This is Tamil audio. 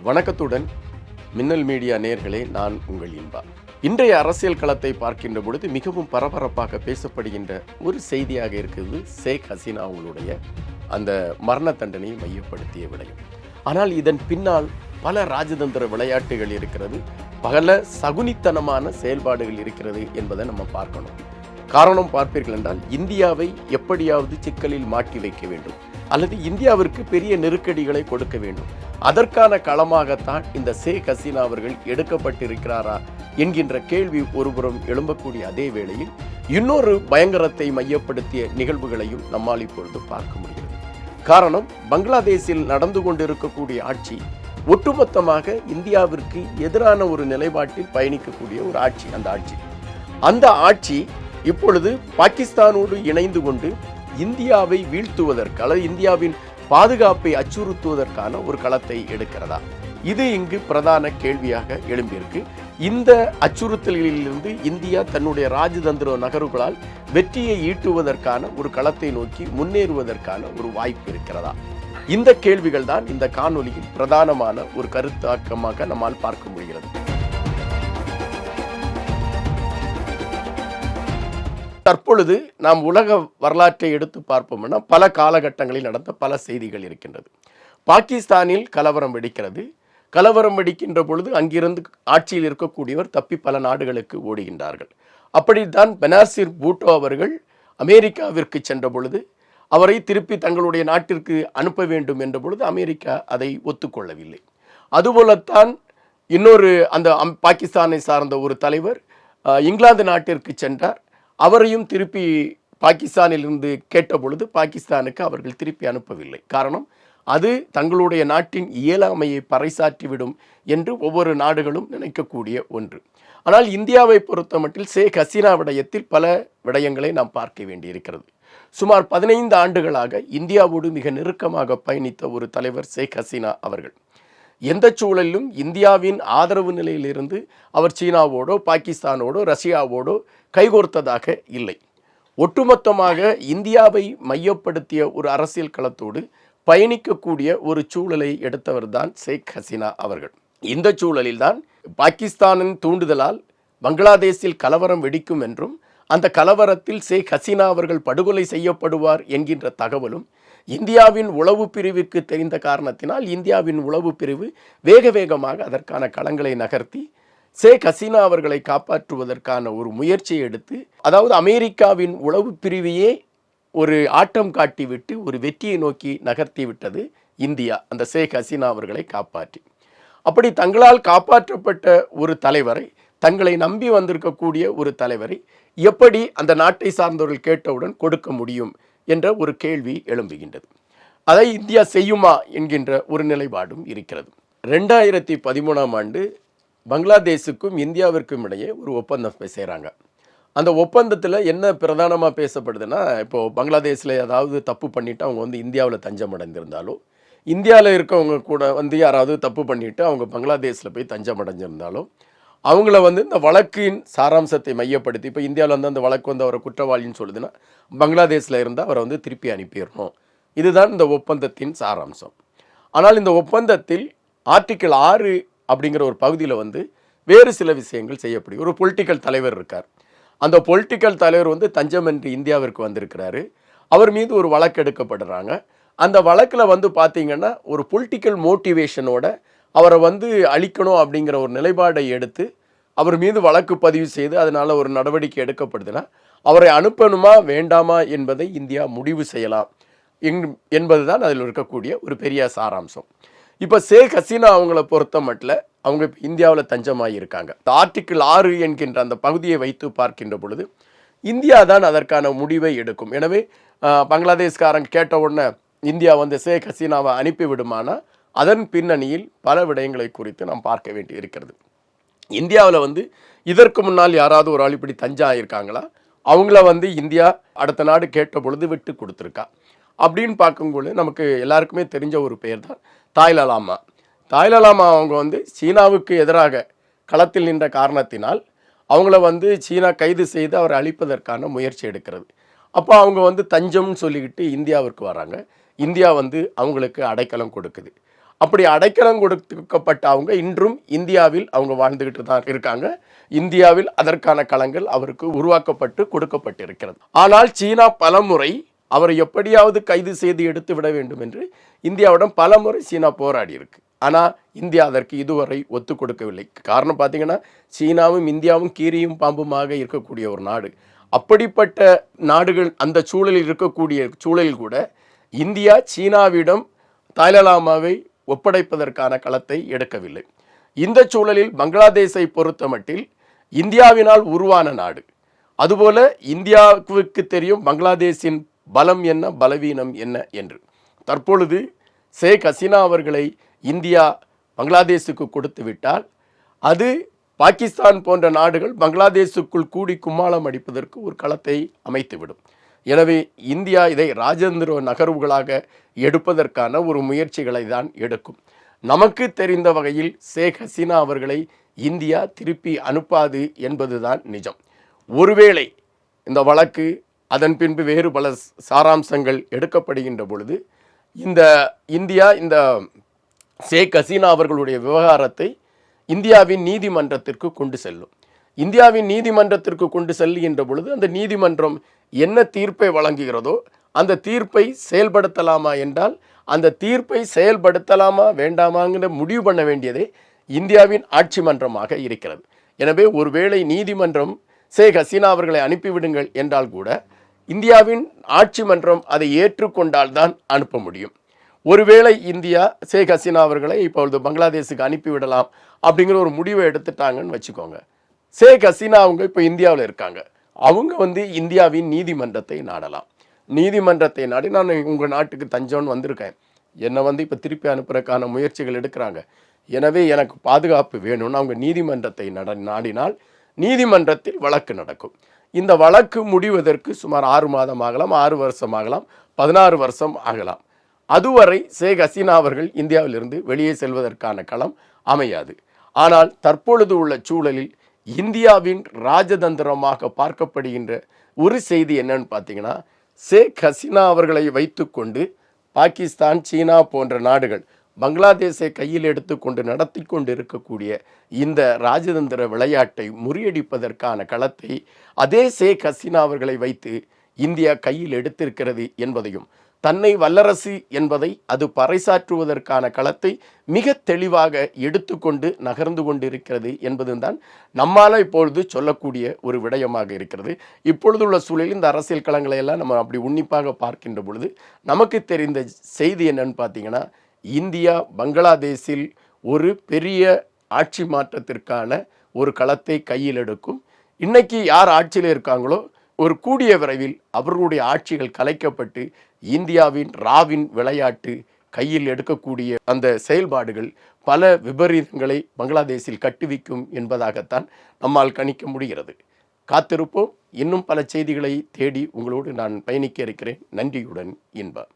வணக்கத்துடன் மின்னல் மீடியா நேயர்களே, நான் உங்கள் இன்பா. இன்றைய அரசியல் களத்தை பார்க்கின்ற பொழுது மிகவும் பரபரப்பாக பேசப்படுகின்ற ஒரு செய்தியாக இருக்குது ஷேக் ஹசீனா அவங்களுடைய அந்த மரண தண்டனையை மையப்படுத்திய விடயம். ஆனால் இதன் பின்னால் பல ராஜதந்திர விளையாட்டுகள் இருக்கிறது, பல சகுனித்தனமான செயல்பாடுகள் இருக்கிறது என்பதை நம்ம பார்க்கணும். காரணம் பார்ப்பீர்கள் என்றால், இந்தியாவை எப்படியாவது சிக்கலில் மாட்டி வைக்க வேண்டும் அல்லது இந்தியாவிற்கு பெரிய நெருக்கடிகளை கொடுக்க வேண்டும். அதற்கான களமாகத்தான் இந்த ஷேக் ஹசீனா அவர்கள் எடுக்கப்பட்டிருக்கிறாரா என்கின்ற கேள்வி ஒருபுறம் எழும்பக்கூடிய அதே வேளையில் இன்னொரு பயங்கரத்தை மையப்படுத்திய நிகழ்வுகளையும் நம்மால் இப்பொழுது பார்க்க முடிகிறது. காரணம், பங்களாதேஷில் நடந்து கொண்டிருக்கக்கூடிய ஆட்சி ஒட்டுமொத்தமாக இந்தியாவிற்கு எதிரான ஒரு நிலைப்பாட்டில் பயணிக்கக்கூடிய ஒரு ஆட்சி. அந்த ஆட்சி இப்பொழுது பாகிஸ்தானோடு இணைந்து கொண்டு இந்தியாவை வீழ்த்துவதற்கு அல்லது இந்தியாவின் பாதுகாப்பை அச்சுறுத்துவதற்கான ஒரு களத்தை எடுக்கிறதா? இது இங்கு பிரதான கேள்வியாக எழும்பியிருக்கு. இந்த அச்சுறுத்தல்களிலிருந்து இந்தியா தன்னுடைய ராஜதந்திர நகர்வுகளால் வெற்றியை ஈட்டுவதற்கான ஒரு களத்தை நோக்கி முன்னேறுவதற்கான ஒரு வாய்ப்பு இருக்கிறதா? இந்த கேள்விகள் தான் இந்த காணொலியில் பிரதானமான ஒரு கருத்தாக்கமாக நம்மால் பார்க்க முடிகிறது. தற்பொழுது நாம் உலக வரலாற்றை எடுத்து பார்ப்போம்னா பல காலகட்டங்களில் நடந்த பல செய்திகள் இருக்கின்றது. பாகிஸ்தானில் கலவரம் வெடிக்கிறது. கலவரம் வெடிக்கின்ற பொழுது அங்கிருந்து ஆட்சியில் இருக்கக்கூடியவர் தப்பி பல நாடுகளுக்கு ஓடுகின்றார்கள். அப்படித்தான் பெனாசிர் பூட்டோ அவர்கள் அமெரிக்காவிற்கு சென்ற பொழுது அவரை திருப்பி தங்களுடைய நாட்டிற்கு அனுப்ப வேண்டும் என்ற பொழுது அமெரிக்கா அதை ஒத்துக்கொள்ளவில்லை. அதுபோலத்தான் இன்னொரு அந்த பாகிஸ்தானை சார்ந்த ஒரு தலைவர் இங்கிலாந்து நாட்டிற்கு சென்றார். அவரையும் திருப்பி பாகிஸ்தானிலிருந்து கேட்ட பொழுது பாகிஸ்தானுக்கு அவர்கள் திருப்பி அனுப்பவில்லை. காரணம், அது தங்களுடைய நாட்டின் இயலாமையை பறைசாற்றிவிடும் என்று ஒவ்வொரு நாடுகளும் நினைக்கக்கூடிய ஒன்று. ஆனால் இந்தியாவை பொறுத்தமட்டில் ஷேக் ஹசீனா விடயத்தில் பல விடயங்களை நாம் பார்க்க வேண்டியிருக்கிறது. சுமார் 15 ஆண்டுகளாக இந்தியாவோடு மிக நெருக்கமாக பயணித்த ஒரு தலைவர் ஷேக் ஹசீனா அவர்கள். எந்த சூழலிலும் இந்தியாவின் ஆதரவு நிலையிலிருந்து அவர் சீனாவோடோ பாகிஸ்தானோடோ ரஷ்யாவோடோ கைகோர்த்ததாக இல்லை. ஒட்டுமொத்தமாக இந்தியாவை மையப்படுத்திய ஒரு அரசியல் களத்தோடு பயணிக்கக்கூடிய ஒரு சூழலை எடுத்தவர் தான் ஷேக் ஹசீனா அவர்கள். இந்த சூழலில்தான் பாகிஸ்தானின் தூண்டுதலால் பங்களாதேஷில் கலவரம் வெடிக்கும் என்றும் அந்த கலவரத்தில் ஷேக் ஹசீனா அவர்கள் படுகொலை செய்யப்படுவார் என்கின்ற தகவலும் இந்தியாவின் உளவு பிரிவிற்கு தெரிந்த காரணத்தினால் இந்தியாவின் உளவு பிரிவு வேக வேகமாக அதற்கான களங்களை நகர்த்தி ஷேக் ஹசீனா அவர்களை காப்பாற்றுவதற்கான ஒரு முயற்சியை எடுத்து, அதாவது அமெரிக்காவின் உளவு பிரிவையே ஒரு ஆட்டம் காட்டிவிட்டு ஒரு வெற்றியை நோக்கி நகர்த்தி விட்டது இந்தியா அந்த ஷேக் ஹசீனா அவர்களை காப்பாற்றி. அப்படி தங்களால் காப்பாற்றப்பட்ட ஒரு தலைவரை, தங்களை நம்பி வந்திருக்கக்கூடிய ஒரு தலைவரை எப்படி அந்த நாட்டை சார்ந்தவர்கள் கேட்டவுடன் கொடுக்க முடியும் என்ற ஒரு கேள்வி எழும்புகின்றது. அதை இந்தியா செய்யுமா என்கின்ற ஒரு நிலைப்பாடும் இருக்கிறது. 2013ஆம் ஆண்டு பங்களாதேஷுக்கும் இந்தியாவிற்கும் இடையே ஒரு ஒப்பந்தம் செய்கிறாங்க. அந்த ஒப்பந்தத்தில் என்ன பிரதானமாக பேசப்படுதுன்னா, இப்போது பங்களாதேஷில் ஏதாவது தப்பு பண்ணிவிட்டு அவங்க இந்தியாவில் தஞ்சம் அடைந்திருந்தாலோ, இந்தியாவில் இருக்கவங்க கூட யாராவது தப்பு பண்ணிவிட்டு அவங்க பங்களாதேஷில் போய் தஞ்சம் அடைஞ்சிருந்தாலும் அவங்கள இந்த வழக்கின் சாராம்சத்தை மையப்படுத்தி, இப்போ இந்தியாவில் அந்த வழக்கு அவரை குற்றவாளின்னு சொல்லுதுன்னா பங்களாதேஷில் இருந்தால் அவரை திருப்பி அனுப்பிடணும். இதுதான் இந்த ஒப்பந்தத்தின் சாராம்சம். ஆனால் இந்த ஒப்பந்தத்தில் ஆர்டிக்கிள் 6 அப்படிங்கிற ஒரு பகுதியில் வேறு சில விஷயங்கள் செய்யப்படும். ஒரு பொலிட்டிக்கல் தலைவர் இருக்கார். அந்த பொலிட்டிக்கல் தலைவர் தஞ்சம் என்று இந்தியாவிற்கு வந்திருக்கிறாரு. அவர் மீது ஒரு வழக்கு எடுக்கப்படுறாங்க. அந்த வழக்கில் பார்த்தீங்கன்னா ஒரு பொலிட்டிக்கல் மோட்டிவேஷனோட அவரை அழிக்கணும் அப்படிங்கிற ஒரு நிலைப்பாடை எடுத்து அவர் மீது வழக்கு பதிவு செய்து அதனால் ஒரு நடவடிக்கை எடுக்கப்படுதுன்னா அவரை அனுப்பணுமா வேண்டாமா என்பதை இந்தியா முடிவு செய்யலாம் என்பது தான் அதில் இருக்கக்கூடிய ஒரு பெரிய சாராம்சம். இப்போ ஷேக் ஹசீனா அவங்கள பொறுத்த மட்டும் அவங்க இப்போ இந்தியாவில் தஞ்சமாக இருக்காங்க. ஆர்டிக்கிள் 6 என்கின்ற அந்த பகுதியை வைத்து பார்க்கின்ற பொழுது இந்தியா தான் அதற்கான முடிவை எடுக்கும். எனவே பங்களாதேஷ்காரங்க கேட்ட உடனே இந்தியா ஷேக் ஹசீனாவை அனுப்பிவிடுமானா அதன் பின்னணியில் பல விடயங்களை குறித்து நாம் பார்க்க வேண்டி இருக்கிறது. இந்தியாவில் இதற்கு முன்னால் யாராவது ஒரு ஆள் இப்படி தஞ்சம் ஆகியிருக்காங்களா? அவங்கள இந்தியா அடுத்த நாடு கேட்ட பொழுது விட்டு கொடுத்துருக்கா அப்படின்னு பார்க்கும்போது நமக்கு எல்லாருக்குமே தெரிஞ்ச ஒரு பெயர் தான் தாய்லாமா. தாய்லாமா அவங்க சீனாவுக்கு எதிராக களத்தில் நின்ற காரணத்தினால் அவங்கள சீனா கைது செய்து அவரை அழிப்பதற்கான முயற்சி எடுக்கிறது. அப்போ அவங்க தஞ்சம்னு சொல்லிக்கிட்டு இந்தியாவிற்கு வராங்க. இந்தியா அவங்களுக்கு அடைக்கலம் கொடுக்குது. அப்படி அடைக்கலம் கொடுக்கப்பட்ட அவங்க இன்றும் இந்தியாவில் அவங்க வாழ்ந்துகிட்டு தான் இருக்காங்க. இந்தியாவில் அதற்கான களங்கள் அவருக்கு உருவாக்கப்பட்டு கொடுக்கப்பட்டிருக்கிறது. ஆனால் சீனா பலமுறை அவரை எப்படியாவது கைது செய்து எடுத்து விட வேண்டும் என்று இந்தியாவிடம் பலமுறை சீனா போராடி இருக்கு. ஆனால் இந்தியா அதற்கு இதுவரை ஒத்து கொடுக்கவில்லை. காரணம் பார்த்தீங்கன்னா, சீனாவும் இந்தியாவும் கீரியும் பாம்புமாக இருக்கக்கூடிய ஒரு நாடு. அப்படிப்பட்ட நாடுகள் அந்த சூழலில் இருக்கக்கூடிய சூழலில் கூட இந்தியா சீனாவிடம் தாய்லாமாவை ஒப்படைப்பதற்கான களத்தை எடுக்கவில்லை. இந்த சூழலில் பங்களாதேஷை பொறுத்தமட்டில் இந்தியாவினால் உருவான நாடு. அதுபோல இந்தியாவுக்கு தெரியும் பங்களாதேஷின் பலம் என்ன, பலவீனம் என்ன என்று. தற்பொழுது ஷேக் ஹசீனா அவர்களை இந்தியா பங்களாதேஷுக்கு கொடுத்து விட்டால் அது பாகிஸ்தான் போன்ற நாடுகள் பங்களாதேஷுக்குள் கூடி கும்மாளம் அடிப்பதற்கு ஒரு களத்தை அமைத்துவிடும். எனவே இந்தியா இதை ராஜேந்திர நகர்வுகளாக எடுப்பதற்கான ஒரு முயற்சிகளை தான் எடுக்கும். நமக்கு தெரிந்த வகையில் ஷேக் ஹசீனா அவர்களை இந்தியா திருப்பி அனுப்பாது என்பதுதான் நிஜம். ஒருவேளை இந்த வழக்கு அதன் பின்பு வேறு பல சாராம்சங்கள் எடுக்கப்படுகின்ற பொழுது இந்த இந்தியா இந்த ஷேக் ஹசீனா அவர்களுடைய விவகாரத்தை இந்தியாவின் நீதிமன்றத்திற்கு கொண்டு செல்லும். இந்தியாவின் நீதிமன்றத்திற்கு கொண்டு செல்லுகின்ற பொழுது அந்த நீதிமன்றம் என்ன தீர்ப்பை வழங்குகிறதோ அந்த தீர்ப்பை செயல்படுத்தலாமா என்றால் அந்த தீர்ப்பை செயல்படுத்தலாமா வேண்டாமாங்கிற முடிவு பண்ண வேண்டியதே இந்தியாவின் ஆட்சி மன்றமாக இருக்கிறது. எனவே ஒருவேளை நீதிமன்றம் ஷேக் ஹசீனா அவர்களை அனுப்பிவிடுங்கள் என்றால் கூட இந்தியாவின் ஆட்சி மன்றம் அதை ஏற்றுக்கொண்டால் தான் அனுப்ப முடியும். ஒருவேளை இந்தியா ஷேக் ஹசீனா அவர்களை இப்பொழுது பங்களாதேஷுக்கு அனுப்பிவிடலாம் அப்படிங்கிற ஒரு முடிவை எடுத்துட்டாங்கன்னு வச்சுக்கோங்க. ஷேக் ஹசீனா அவங்க இப்போ இந்தியாவில் இருக்காங்க. அவங்க இந்தியாவின் நீதிமன்றத்தை நாடலாம். நீதிமன்றத்தை நாடி நான் உங்கள் நாட்டுக்கு தஞ்சம்னு வந்திருக்கேன், என்னை இப்போ திருப்பி அனுப்புறதுக்கான முயற்சிகள் எடுக்கிறாங்க, எனவே எனக்கு பாதுகாப்பு வேணும்னு அவங்க நீதிமன்றத்தை நாடினால் நீதிமன்றத்தில் வழக்கு நடக்கும். இந்த வழக்கு முடிவதற்கு சுமார் 6 மாதம் ஆகலாம், 6 வருஷம் ஆகலாம், 16 வருஷம் ஆகலாம். அதுவரை ஷேக் ஹசீனா அவர்கள் இந்தியாவிலிருந்து வெளியே செல்வதற்கான களம் அமையாது. ஆனால் தற்பொழுது உள்ள சூழலில் இந்தியாவின் ராஜதந்திரமாக பார்க்கப்படுகின்ற ஒரு செய்தி என்னன்னு பார்த்தீங்கன்னா, ஷேக் ஹசீனா அவர்களை வைத்துக்கொண்டு பாகிஸ்தான், சீனா போன்ற நாடுகள் பங்களாதேஷை கையில் எடுத்துக்கொண்டு நடத்தி கொண்டு இருக்கக்கூடிய இந்த ராஜதந்திர விளையாட்டை முறியடிப்பதற்கான களத்தை அதே ஷேக் ஹசீனா அவர்களை வைத்து இந்தியா கையில் எடுத்திருக்கிறது என்பதையும், தன்னை வல்லரசு என்பதை அது பறைசாற்றுவதற்கான களத்தை மிக தெளிவாக எடுத்துக்கொண்டு நகர்ந்து கொண்டிருக்கிறது என்பதுதான் நம்மால் இப்பொழுது சொல்லக்கூடிய ஒரு விடயமாக இருக்கிறது. இப்பொழுதுள்ள சூழலில் இந்த அரசியல் களங்களை எல்லாம் நம்ம அப்படி உன்னிப்பாக பார்க்கின்ற பொழுது நமக்கு தெரிந்த செய்தி என்னன்னு பார்த்தீங்கன்னா, இந்தியா பங்களாதேஷில் ஒரு பெரிய ஆட்சி மாற்றத்திற்கான ஒரு களத்தை கையில் எடுக்கும். இன்னைக்கு யார் ஆட்சியில் இருக்காங்களோ ஒரு கூடிய விரைவில் அவர்களுடைய ஆட்சிகள் கலைக்கப்பட்டு இந்தியாவின் ராவின் விளையாட்டு கையில் எடுக்கக்கூடிய அந்த செயல்பாடுகள் பல விபரீதங்களை பங்களாதேஷில் கட்டுவிக்கும் என்பதாகத்தான் நம்மால் கணிக்க முடிகிறது. காத்திருப்போம். இன்னும் பல செய்திகளை தேடி உங்களோடு நான் பயணிக்க இருக்கிறேன். நன்றியுடன் இன்பா.